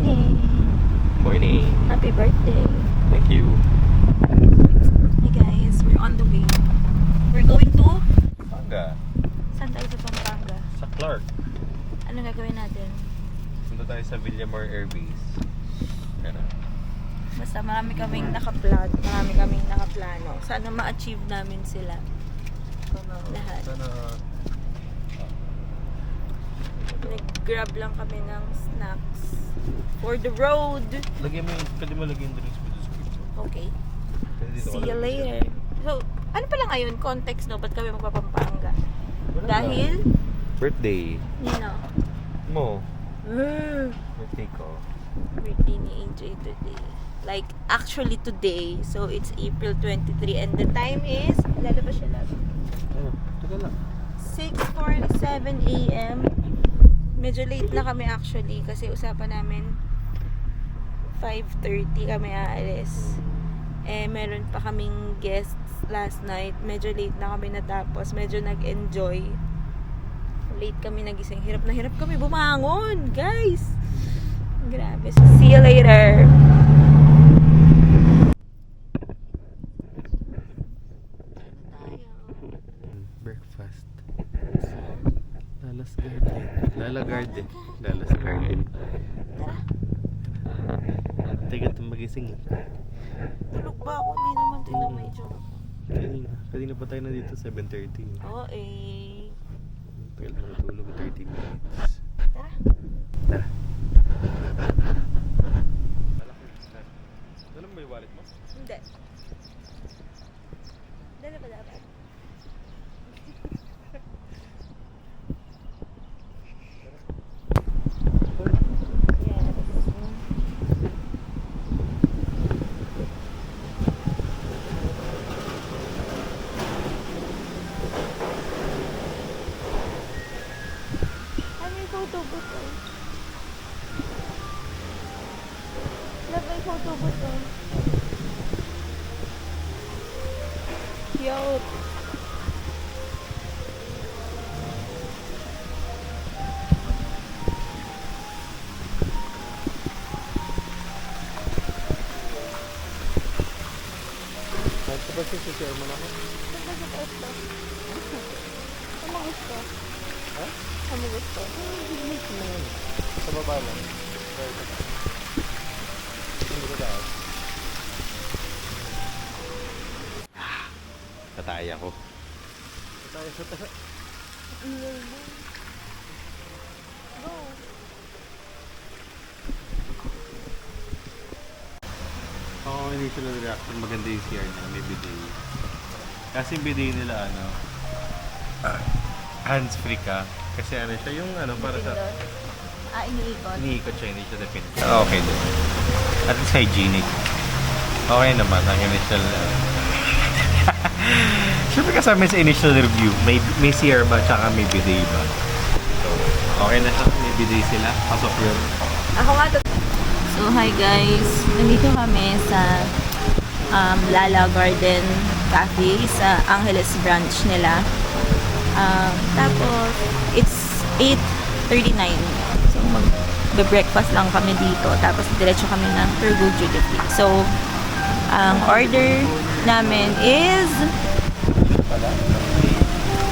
morning. Morning. Happy birthday. Thank you. Hey guys, we're on the way. We're going to... Pampanga. Saan tayo sa Pampanga? Sa Clark. Ano gagawin natin? Punta tayo sa Villamor Air Base. Ano? Basta marami kaming nakaplano. Sana ma-achieve namin sila. Lahat. Sana... Nag-grab lang kami ng snacks for the road. Pwede mo lagyan drinks mo sa script. Okay. Pwede dito See ka you lagyan. later. So, ano pala ngayon? Context, no? Ba't kami magpapampanga? Wala Dahil? Birthday. Nino? Mo. Birthday ko. Birthday ni AJ today. Like, actually today. So, it's April 23. And the time is, lalabas siya lang. Ano? Taga lang. 6:47 a.m. Medyo late na kami actually kasi usapan namin 5:30 kami aalis. Meron pa kaming guests last night. Medyo late na kami natapos. Medyo nag-enjoy. Late kami nagising. Hirap na hirap kami bumangon, guys. Grabe. So, see you later. Breakfast. Lalas Garden. Lalas Garden. Teka itong magising. Tulog ba ako? Hindi naman tingnan medyo. Kanina pa tayo na dito, 7:30. Oo eh. Tagal na natulog, 30 minutes. Tara. Tara. Alam mo yung wallet mo? Hindi. Dala ba dapat? Photo booth oh. Love my photo booth oh. Cute. Tapos share mo na ako. Ano gusto? Ha? Ano gusto? Sa baba lang. Hindi ko daan. Tataya ko. Tataya sa tayo. Go. Oo, initial reaction. Maganda yung CR niya. May bidet. Kasi yung bidet nila hands-free ka. Kasi siya yung para sa... Iniikot. Iniikot siya, hindi siya depende. Okay din. At least hygienic. Okay naman, ang initial... Siyempre kasama sa initial review, may CR ba, tsaka may bidet ba? So, okay na siya, may bidet sila. Pasok yun. Ako nga to. So, hi guys. Nandito kami sa Lala Garden Cafe sa Angeles branch nila. Tapos, it's 8:39. So, mag-breakfast lang kami dito. Tapos, diretso kami ng Turgo Duty Free. So, ang order namin is...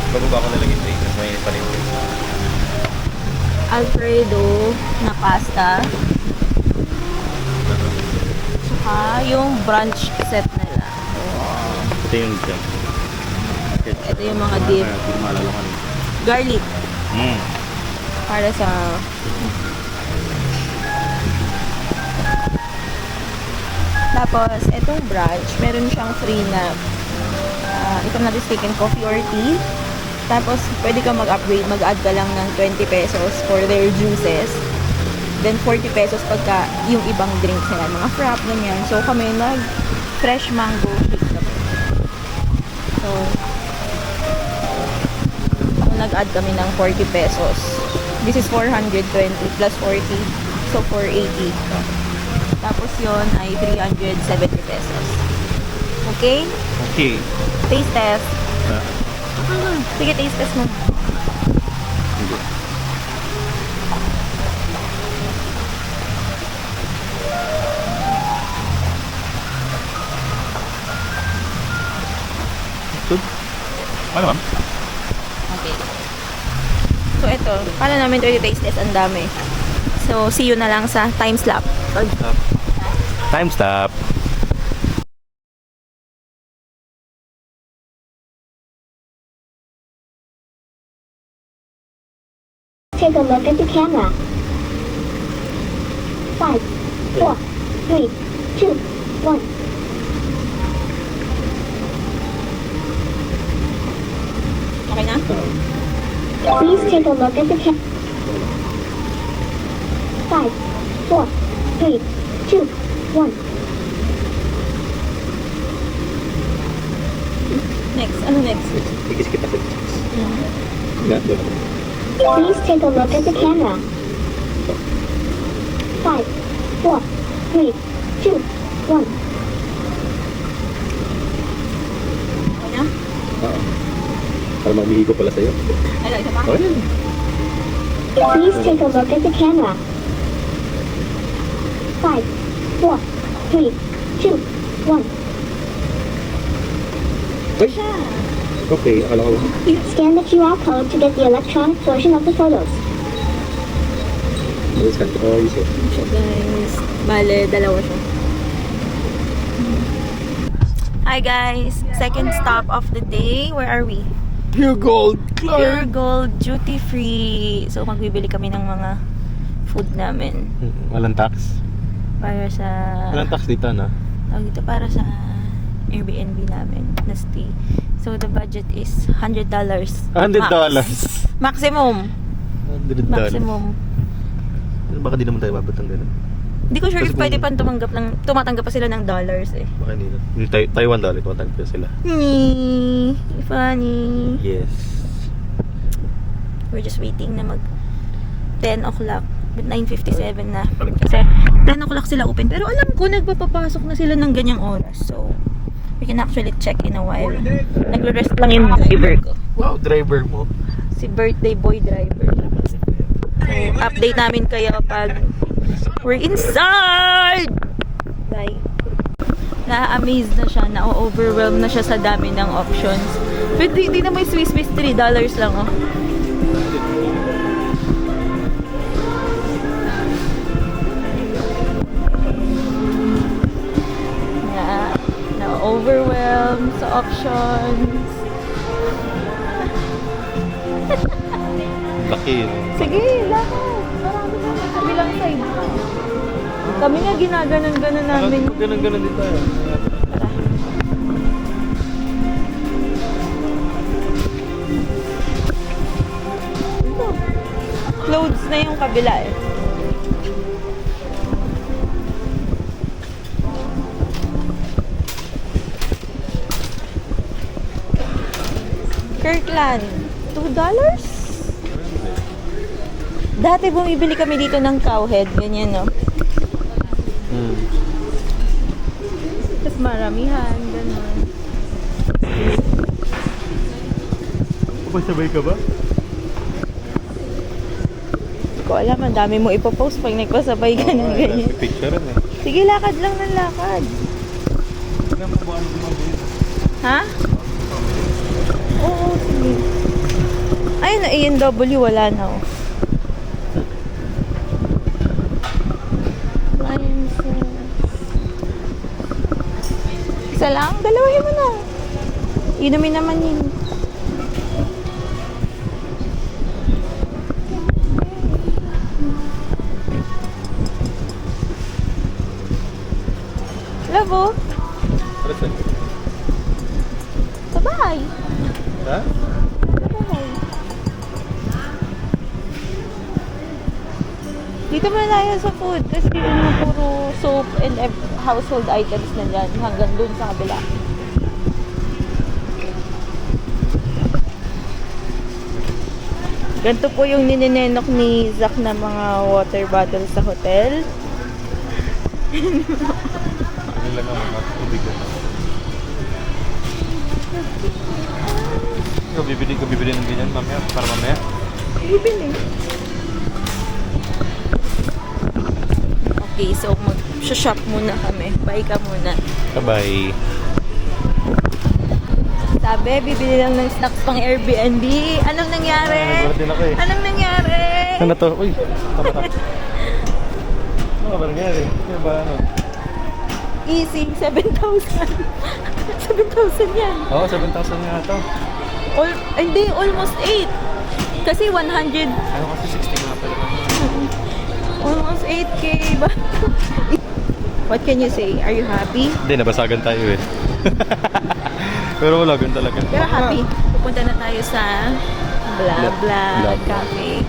Bago ba ako nalagay sa inyo? May palimpi. Alfredo na pasta. Tsaka yung brunch set nila. Ito yung dyan. Ito yung mga dip. Hindi ko maalala ko. Garlic. Para sa... Tapos, itong brunch, meron siyang free na ito na chicken coffee or tea. Tapos, pwede ka mag-upgrade. Mag-add ka lang ng 20 pesos for their juices. Then, 40 pesos pagka yung ibang drinks nila. Mga frap, ganyan. So, kami fresh mango shake kami. So, nag-add kami ng 40 pesos. This is 420 plus 40. So, 480. Tapos yun ay 370 pesos. Okay? Okay. Taste test. Sige, taste test mo. Understood? Ano ma'am? Okay. So, ito. Paano namin ito i-taste test? Ang dami. So, see you na lang sa time slap. Time stop. Time stop. Take a look at the camera. 5, 4, 3, 2, 1. Okay na? Please take a look at the camera. 5, 4, 3, 2, 1. Next. Ano next? Ikis kita sa Please take a look at the camera. 5, 4, 3, 2, 1. Okay na? Para mamihi ko pala sa'yo. Ano, isa pa? Okay. Please take a look at the camera. 5, 4, 3, 2, 1. Siya. Okay, akala ko. Scan the QR code to get the electronic portion of the photos. Scan ko. Oh, isa. Siya, guys. Bale, dalawa siya. Hi, guys. Second stop of the day. Where are we? Pure gold, Pure Gold Duty Free. So, magbibili kami ng mga food namin. Walang tax. Para sa... Walang tax dito, no? Tawag dito, para sa Airbnb namin na stay. So, the budget is $100. $100. Maximum. $100. Maximum. Baka di naman tayo mabot ng ganun. Hindi ko sure Kasi if pwede pang tumatanggap pa sila ng dollars eh. Baka hindi na. Yung Taiwan dollar, tumatang pa sila. Funny. Yes. We're just waiting na mag 10 o'clock. 9:57 na. Kasi 10 o'clock sila open. Pero alam ko, nagpapapasok na sila ng ganyang oras. So, we can actually check in a while. Nagre-rest lang yung driver ko. Wow, driver mo. Si birthday boy driver. So, update namin kayo pag we're inside! Bye. Na-amaze na siya, na-overwhelmed na siya sa dami ng options. But hindi na may Swiss Miss $3 lang, oh. Na-overwhelmed sa options. Laki yun. Sige, lakad. Marami na sa kabilang side. Kami nga ginaganon-ganon namin. Ganun din tayo. Tara. Ito. Clothes na yung kabila eh. Kirkland. $2? Dati bumibili kami dito ng cowhead. Ganyan, no? Tapos maramihan. Ganun. Pasabay ka ba? Hindi ko alam. Ang dami mo ipopost pag nagpasabay ka ng ganyan. Picture eh. Sige, lakad lang ng lakad. Ha? Oo, sige. Ayun na, A&W, wala na, oh. Appliances. Isa lang? Dalawahin mo na. Inumin naman yun. Love, oh. Para saan? Sa bahay. Ha? Sa bahay. Dito mo na sa food kasi puro soap and household items na dyan hanggang dun sa kabila. Ganito po yung nininenok ni Zach na mga water bottle sa hotel. Ano lang ang mga tubig ko. Bibili ng ganyan mamaya, para mamaya. Bibili. Okay, so mag-shop muna kami. Bye ka muna. Bye-bye. Sabi, bibili lang ng snacks pang Airbnb. Anong nangyari? Nag-order din ako eh. Anong nangyari? Ano to? Uy, tama na. Ano ba nangyari? Ano ba ano? Easy, 7,000. 7,000 yan. Oo, 7,000 nga to. Hindi, almost 8. Kasi 100, Ano kasi 60 nga pala. almost 8K ba? What can you say? Are you happy? Hindi, nabasagan tayo eh. Pero wala, ganun talaga. Pero happy. Pupunta na tayo sa Blah Blah Blah. Cafe.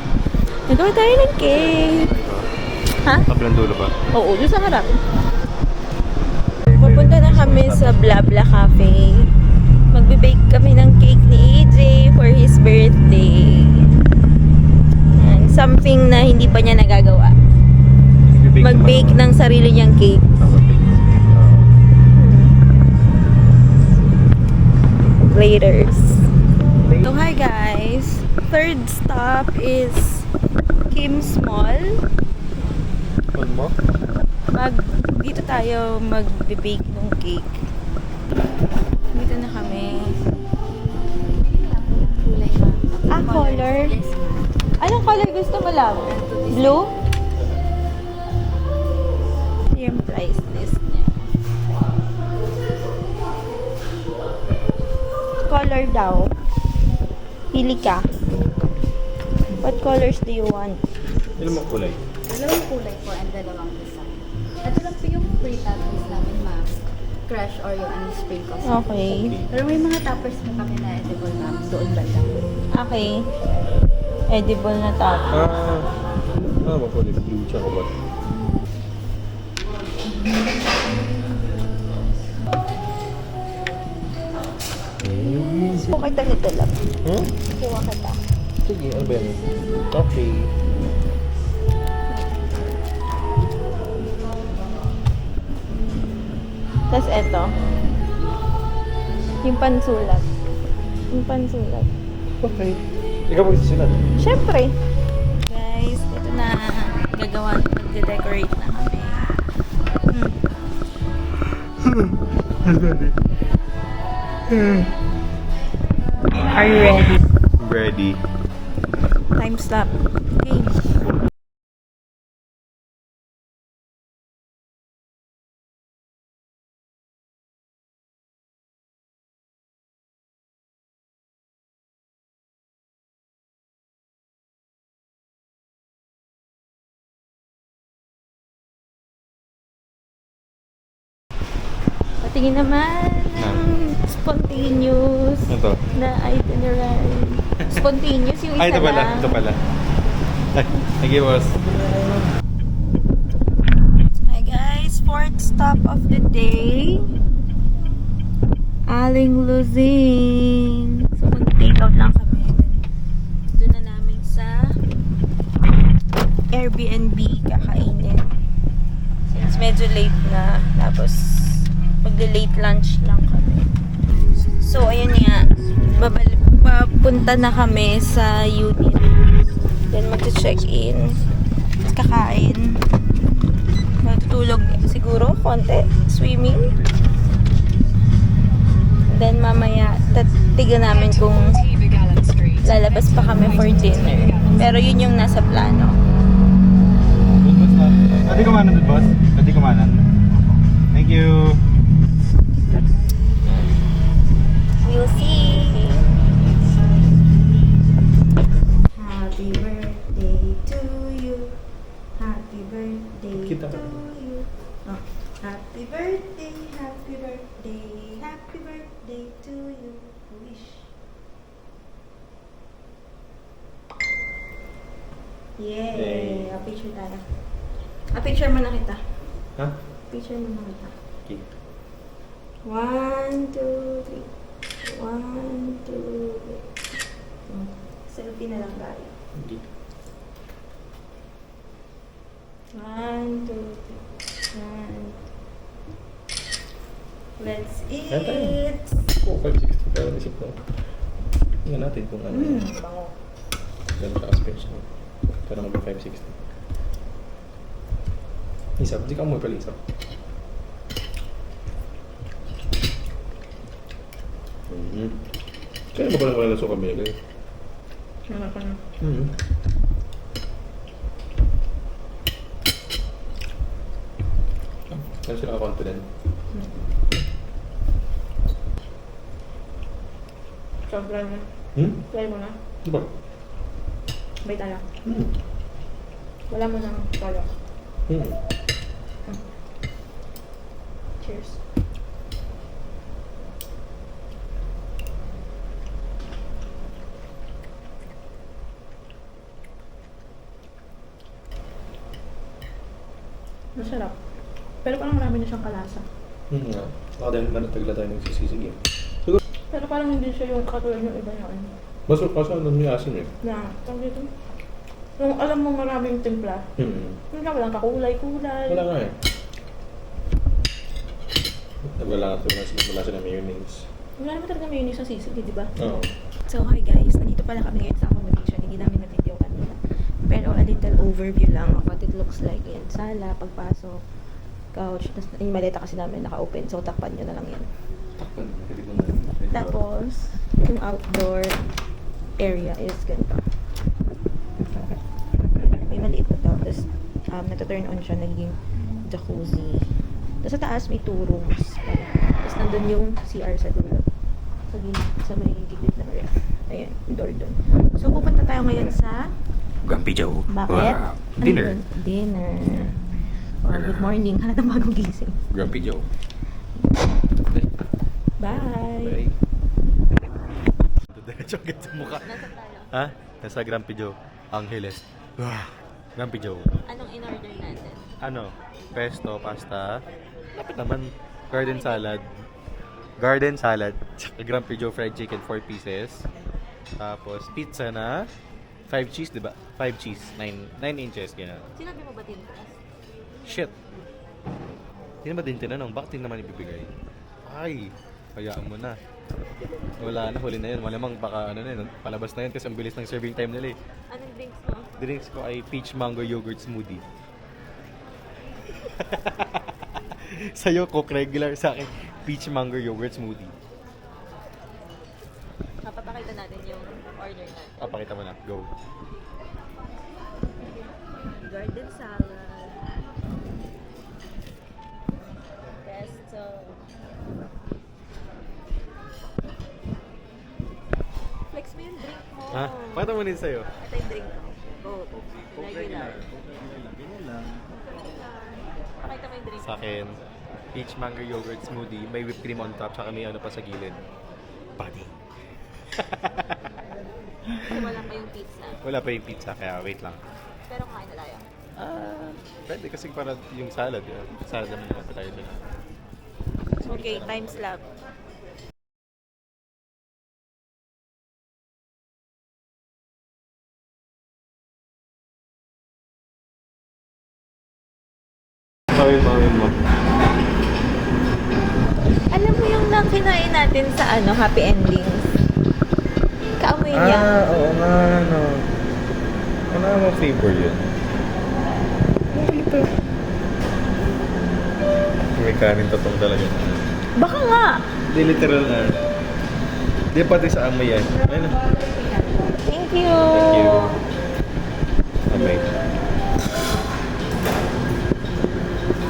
Nagawa tayo ng cake. Ha? Kabilang dulo ba? Oo, doon sa harap. Pupunta na kami sa Blah Blah Cafe. Magbe-bake kami ng cake ni AJ for his birthday. Yan, something na hindi pa niya nagagawa. Mag-bake ng sarili niyang cake. Laters. So hi guys. Third stop is Kim's Mall. Ano mo? Dito tayo mag-bake ng cake. Dito na kami. Kulay ba? Color. Yes, ma'am. Anong color gusto mo lang? Blue? Yung price list niya. Color daw. Pili ka. What colors do you want? Ano mo kulay? Dalawang kulay po and dalawang design. Ito lang po yung free toppings namin, ma'am. Crush or yung sprinkles. Okay. Pero may mga toppers po kami na edible, ma'am. Doon ba lang? Okay. Edible na top. Ano ba kulay? Blue tsaka what? Kuha kita nito lang. Hmm? Kuha kita. Sige, ano ba yan? Coffee. Tapos eto. Yung pansulat. Yung pansulat. Okay. Ikaw magsusulat. Siyempre. Guys, ito na. Gagawa. Mag-decorate na kami. Are you ready? Ready. Time stop. Game. Patingin naman ng spontaneous Ito. na itinerary. Spontaneous yung isa Ay, ito pala. lang. Ito pala. Ay, thank you, boss. Hi guys, fourth stop of the day. Aling Luzing. So mag-take out lang kami. Doon na namin sa Airbnb kakainin. Since medyo late na. Tapos magde-late lunch lang kami. So ayun nga. Papunta na kami sa unit. Then mag-check-in. Kakain. Matutulog siguro konti. Swimming. Then mamaya tatigan namin kung lalabas pa kami for dinner. Pero yun yung nasa plano. Pwede kumanan doon, boss? Pwede kumanan. Thank you. We'll see. Happy birthday to you. Happy birthday Kita ka. to you. Oh. Happy birthday, happy birthday, happy birthday to you. Wish. Yay! Yay. A picture tayo. A picture mo na kita. Ha? Picture mo na kita. Okay. 1, 2, 3. 1, 2, 3. Selfie na lang tayo. Okay. 1, 2, 3. 1. Let's eat! Kaya tayo. Oo, 560. Pero isip ko. Tingnan natin kung ano. Bango. Gano'n siya ka-space ko. Pero mag 560. Isa, hindi ka mo pala isa. Mm-hmm. Kaya mo ba lang wala na suka mele? Wala pa na. Kaya sila confident. Sobra na. Try mo na. Diba? May tala. Wala mo nang tala. Cheers. Masarap. Pero parang marami na siyang kalasa. Ako dahil manatagla tayo ng sisisig eh. Pero parang hindi siya yung katulad yung iba yun. Mas kasi ano may asin eh. Na, tawag dito. Yung alam mo maraming timpla. Yung ka walang kakulay-kulay. Wala nga eh. Wala sila mayonnaise. Wala naman talaga mayonnaise sa sisig, di ba? Oo. So, hi guys. Nandito pala kami ngayon sa accommodation. Hindi namin na-video kanina. Pero a little overview lang of what it looks like. Yan, sala, pagpasok, couch. Tapos yung maleta kasi namin naka-open. So, takpan nyo na lang yan. Takpan. Tapos, yung outdoor area is ganito. May maliit na to. Tapos, nata-turn on siya. Nagiging jacuzzi. Tapos sa taas, may 2 rooms. Tapos nandun yung CR sa dulo. Sa gilid, sa may gilid ng ref. Ayan, yung door dun. So, pupunta tayo ngayon sa... Grumpy Joe. Bakit? Wow. Ano Dinner. yun? Dinner. Oh, good morning. Halatang bagong gising. Grumpy Joe. Bye! Diretso agad sa mukha. Nasa tayo. Ha? Nasa Grumpy Joe. Angeles. Grumpy Joe. Anong in-order natin? Ano? Pesto, pasta. Lapit naman. Garden salad. Garden salad. Tsaka Grumpy Joe fried chicken 4 pieces. Tapos pizza na 5 cheese, di ba? 5 cheese. 9 inches. Ganyan. Sinabi mo ba tintas? Shit. Hindi naman din tinanong. Bakit din naman ibibigay? Ay. Hayaan mo na. Wala na. Huli na yun. Malamang baka ano na yun. Palabas na yun kasi ang bilis ng serving time nila eh. Anong drinks mo? Drinks ko ay peach mango yogurt smoothie. Sa'yo, Coke regular. Sa akin, peach mango yogurt smoothie. Papapakita natin yung order natin. Pakita mo na. Go. Garden salad. Pesto. Flex mo yung drink mo. Ha? Pakita mo din sa'yo. Ito yung drink ko. Coke. Regular. Pakita mo yung drink. Sa akin, peach mango yogurt smoothie. May whipped cream on top. Tsaka may ano pa sa gilid. Buddy. Kasi wala pa yung pizza. Wala pa yung pizza, kaya wait lang. Pero kain na tayo. Pwede kasi para yung salad. Salad naman naman pa tayo dun. Okay, time slap. Mawin mo. Alam mo yung nakinain natin sa Happy Endings? Kaamoy niya. Oo nga, ano. Ano nga mo flavor yun? Ito. May kanin totong talaga. Baka nga. Di literal na. Di pati sa amoy yan. Ayun na. Thank you. Thank you. Amoy.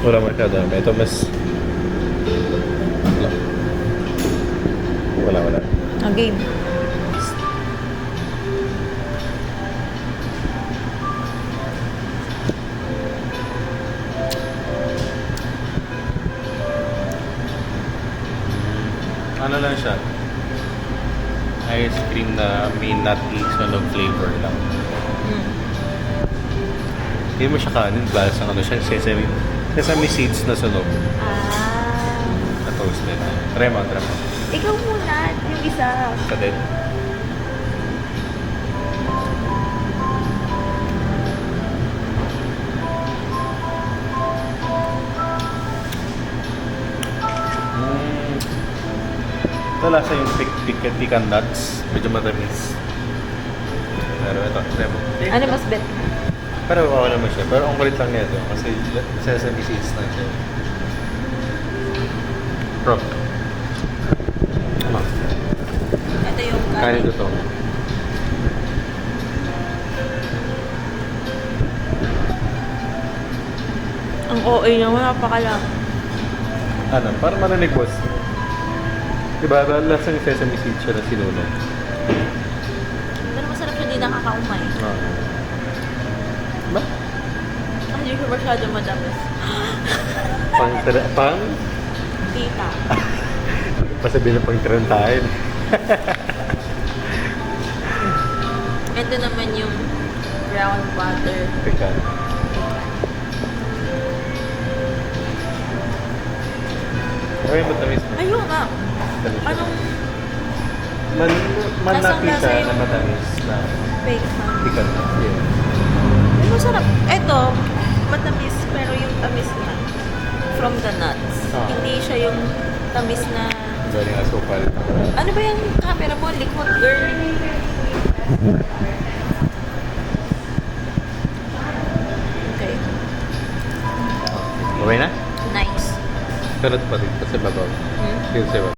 Wala masyado. Ito mas... Wala. Okay. Ano lang siya? Ice cream na may nutty sunog flavor lang. Hindi mo siya kanin, balas ng ano siya, sesame seeds na sunog na toasted. Try mo. Ikaw muna, yung isa. Sa din. Ito lasa yung pecan nuts. Medyo matamis. Pero ito, try mo. Ano mas bet? Pero okay naman siya. Pero ang kulit lang niya ito. Kasi sesame seeds na siya. Prop. Ito yung Kanin to. Ang OA niya, wala pa ka lang. Ano? Parang marinig boss. Diba? Lasang sesame seeds siya na sinunod. Pero masarap siya, di nakakaumay. Ba? Hindi siya masyado madamas. Pang? Tita. Pasabi na pang trentahin. Ito naman yung brown butter. Teka. Okay, matamis na. Ayun nga. Matamis siya. Anong Manlaki Lasang-lasa siya yung- na matamis na fake man? tikan na. Yeah. Ay, masarap. Ito, matamis pero yung tamis niya from the nuts. Ah. Hindi siya yung tamis na... Galing asukal. Ano ba yung camera mo? Likod, girl. Okay. Okay na? Nice. Sarap pa rin. Kasi babaw. Hmm? Yung sabaw.